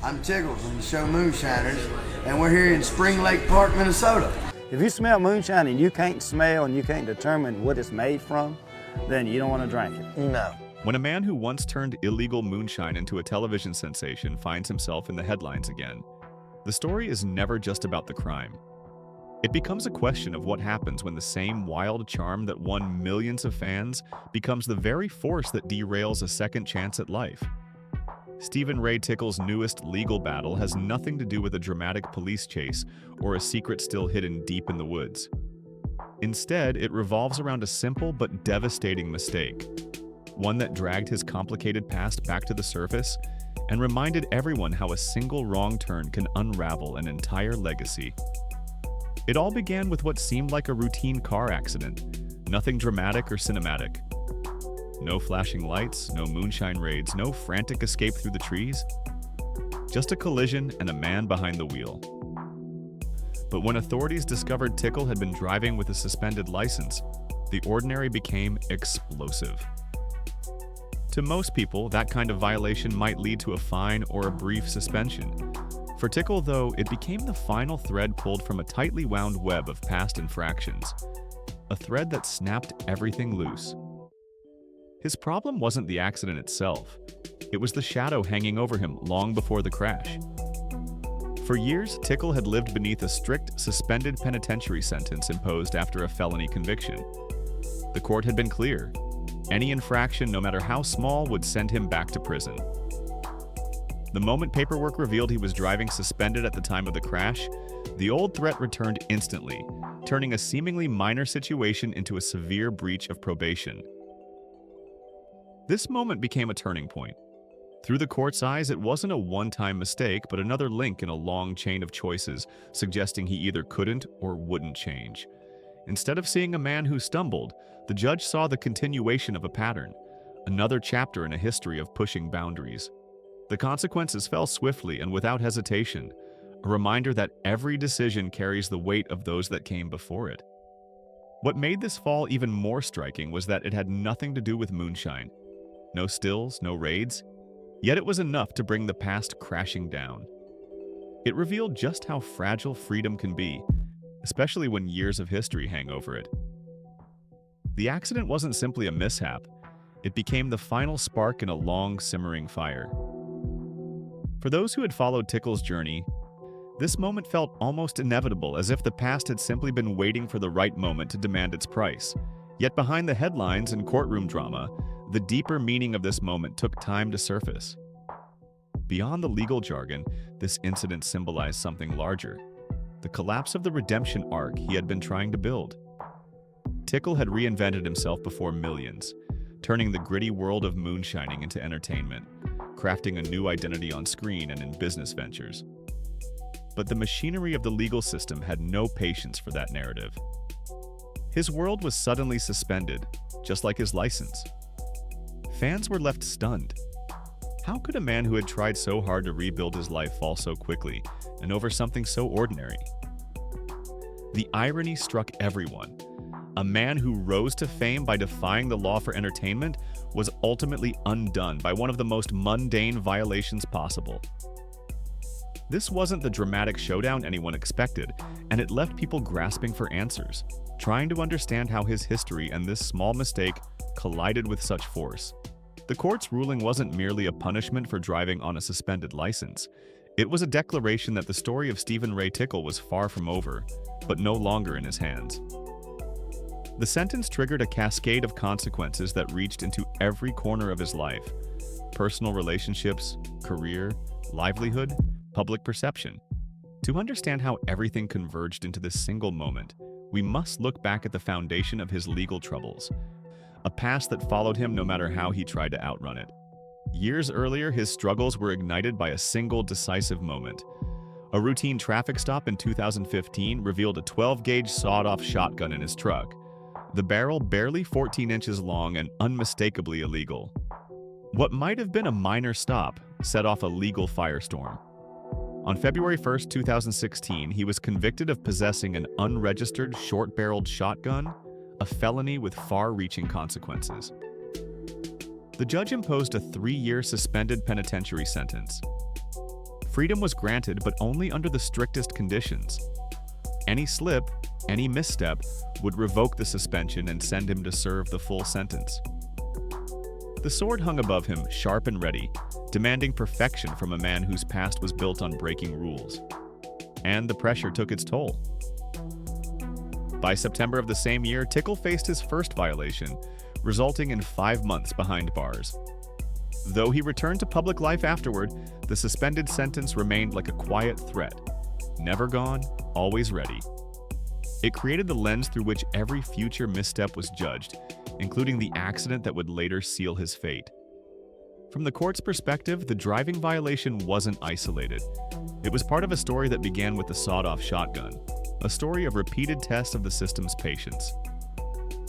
I'm Tickle from the show Moonshiners, and we're here in Spring Lake Park, Minnesota. If you smell moonshine and you can't smell and you can't determine what it's made from, then you don't want to drink it. No. When a man who once turned illegal moonshine into a television sensation finds himself in the headlines again, the story is never just about the crime. It becomes a question of what happens when the same wild charm that won millions of fans becomes the very force that derails a second chance at life. Stephen Ray Tickle's newest legal battle has nothing to do with a dramatic police chase or a secret still hidden deep in the woods. Instead, it revolves around a simple but devastating mistake, one that dragged his complicated past back to the surface and reminded everyone how a single wrong turn can unravel an entire legacy. It all began with what seemed like a routine car accident, nothing dramatic or cinematic. No flashing lights, no moonshine raids, no frantic escape through the trees. Just a collision and a man behind the wheel. But when authorities discovered Tickle had been driving with a suspended license, the ordinary became explosive. To most people, that kind of violation might lead to a fine or a brief suspension. For Tickle, though, it became the final thread pulled from a tightly wound web of past infractions. A thread that snapped everything loose. His problem wasn't the accident itself. It was the shadow hanging over him long before the crash. For years, Tickle had lived beneath a strict, suspended penitentiary sentence imposed after a felony conviction. The court had been clear. Any infraction, no matter how small, would send him back to prison. The moment paperwork revealed he was driving suspended at the time of the crash, the old threat returned instantly, turning a seemingly minor situation into a severe breach of probation. This moment became a turning point. Through the court's eyes, it wasn't a one-time mistake, but another link in a long chain of choices, suggesting he either couldn't or wouldn't change. Instead of seeing a man who stumbled, the judge saw the continuation of a pattern, another chapter in a history of pushing boundaries. The consequences fell swiftly and without hesitation, a reminder that every decision carries the weight of those that came before it. What made this fall even more striking was that it had nothing to do with moonshine. No stills, no raids, yet it was enough to bring the past crashing down. It revealed just how fragile freedom can be, especially when years of history hang over it. The accident wasn't simply a mishap, it became the final spark in a long, simmering fire. For those who had followed Tickle's journey, this moment felt almost inevitable, as if the past had simply been waiting for the right moment to demand its price. Yet behind the headlines and courtroom drama, the deeper meaning of this moment took time to surface. Beyond the legal jargon, this incident symbolized something larger, the collapse of the redemption arc he had been trying to build. Tickle had reinvented himself before millions, turning the gritty world of moonshining into entertainment, crafting a new identity on screen and in business ventures. But the machinery of the legal system had no patience for that narrative. His world was suddenly suspended, just like his license. Fans were left stunned. How could a man who had tried so hard to rebuild his life fall so quickly, and over something so ordinary? The irony struck everyone. A man who rose to fame by defying the law for entertainment was ultimately undone by one of the most mundane violations possible. This wasn't the dramatic showdown anyone expected, and it left people grasping for answers, trying to understand how his history and this small mistake collided with such force. The court's ruling wasn't merely a punishment for driving on a suspended license. It was a declaration that the story of Stephen Ray Tickle was far from over, but no longer in his hands. The sentence triggered a cascade of consequences that reached into every corner of his life: personal relationships, career, livelihood, public perception. To understand how everything converged into this single moment, we must look back at the foundation of his legal troubles, a past that followed him no matter how he tried to outrun it. Years earlier, his struggles were ignited by a single decisive moment. A routine traffic stop in 2015 revealed a 12-gauge sawed-off shotgun in his truck, the barrel barely 14 inches long and unmistakably illegal. What might have been a minor stop set off a legal firestorm. On February 1, 2016, he was convicted of possessing an unregistered short-barreled shotgun, a felony with far-reaching consequences. The judge imposed a 3-year suspended penitentiary sentence. Freedom was granted, but only under the strictest conditions. Any slip, any misstep, would revoke the suspension and send him to serve the full sentence. The sword hung above him, sharp and ready, demanding perfection from a man whose past was built on breaking rules. And the pressure took its toll. By September of the same year, Tickle faced his first violation, resulting in 5 months behind bars. Though he returned to public life afterward, the suspended sentence remained like a quiet threat. Never gone, always ready. It created the lens through which every future misstep was judged, including the accident that would later seal his fate. From the court's perspective, the driving violation wasn't isolated. It was part of a story that began with the sawed-off shotgun, a story of repeated tests of the system's patience.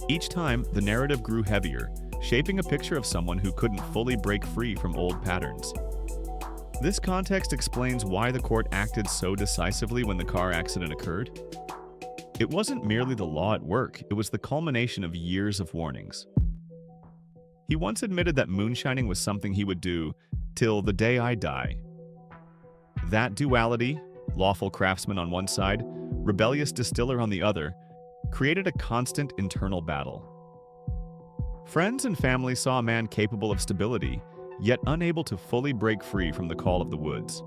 Each time, the narrative grew heavier, shaping a picture of someone who couldn't fully break free from old patterns. This context explains why the court acted so decisively when the car accident occurred. It wasn't merely the law at work, it was the culmination of years of warnings. He once admitted that moonshining was something he would do till the day I die. That duality, lawful craftsman on one side, rebellious distiller on the other, created a constant internal battle. Friends and family saw a man capable of stability, yet unable to fully break free from the call of the woods.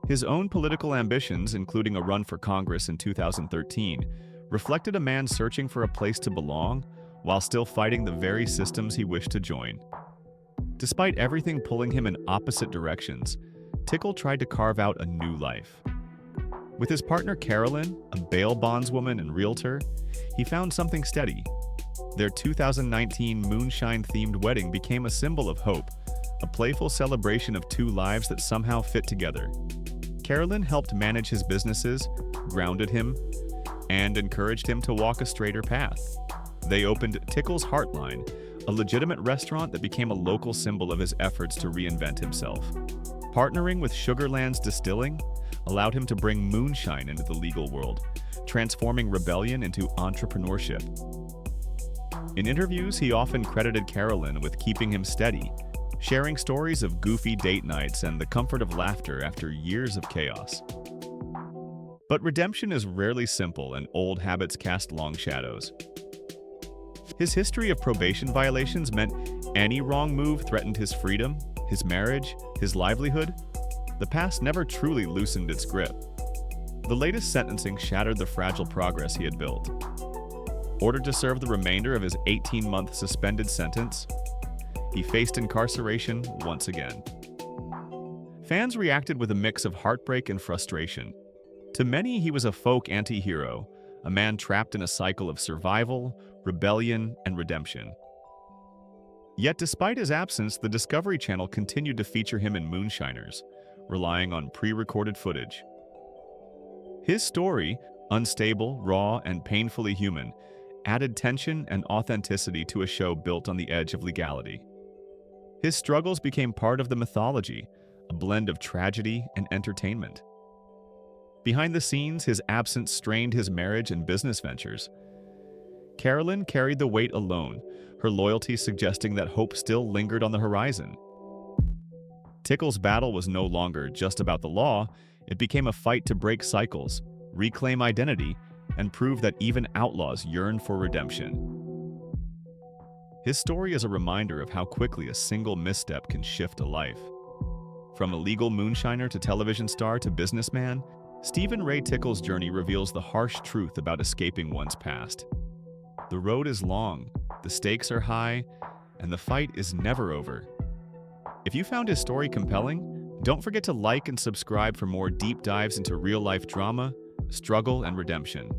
His own political ambitions, including a run for Congress in 2013, reflected a man searching for a place to belong while still fighting the very systems he wished to join. Despite everything pulling him in opposite directions, Tickle tried to carve out a new life. With his partner Carolyn, a bail bondswoman and realtor, he found something steady. Their 2019 moonshine-themed wedding became a symbol of hope, a playful celebration of two lives that somehow fit together. Carolyn helped manage his businesses, grounded him, and encouraged him to walk a straighter path. They opened Tickle's Heartline, a legitimate restaurant that became a local symbol of his efforts to reinvent himself. Partnering with Sugarland's Distilling allowed him to bring moonshine into the legal world, transforming rebellion into entrepreneurship. In interviews, he often credited Carolyn with keeping him steady, sharing stories of goofy date nights and the comfort of laughter after years of chaos. But redemption is rarely simple, and old habits cast long shadows. His history of probation violations meant any wrong move threatened his freedom, his marriage, his livelihood. The past never truly loosened its grip. The latest sentencing shattered the fragile progress he had built. Ordered to serve the remainder of his 18-month suspended sentence, he faced incarceration once again. Fans reacted with a mix of heartbreak and frustration. To many, he was a folk anti-hero, a man trapped in a cycle of survival, rebellion, and redemption. Yet despite his absence, the Discovery Channel continued to feature him in Moonshiners, relying on pre-recorded footage. His story, unstable, raw, and painfully human, added tension and authenticity to a show built on the edge of legality. His struggles became part of the mythology, a blend of tragedy and entertainment. Behind the scenes, his absence strained his marriage and business ventures. Carolyn carried the weight alone, her loyalty suggesting that hope still lingered on the horizon. Tickle's battle was no longer just about the law, it became a fight to break cycles, reclaim identity, and prove that even outlaws yearn for redemption. His story is a reminder of how quickly a single misstep can shift a life. From a legal moonshiner to television star to businessman, Stephen Ray Tickle's journey reveals the harsh truth about escaping one's past. The road is long, the stakes are high, and the fight is never over. If you found his story compelling, don't forget to like and subscribe for more deep dives into real-life drama, struggle, and redemption.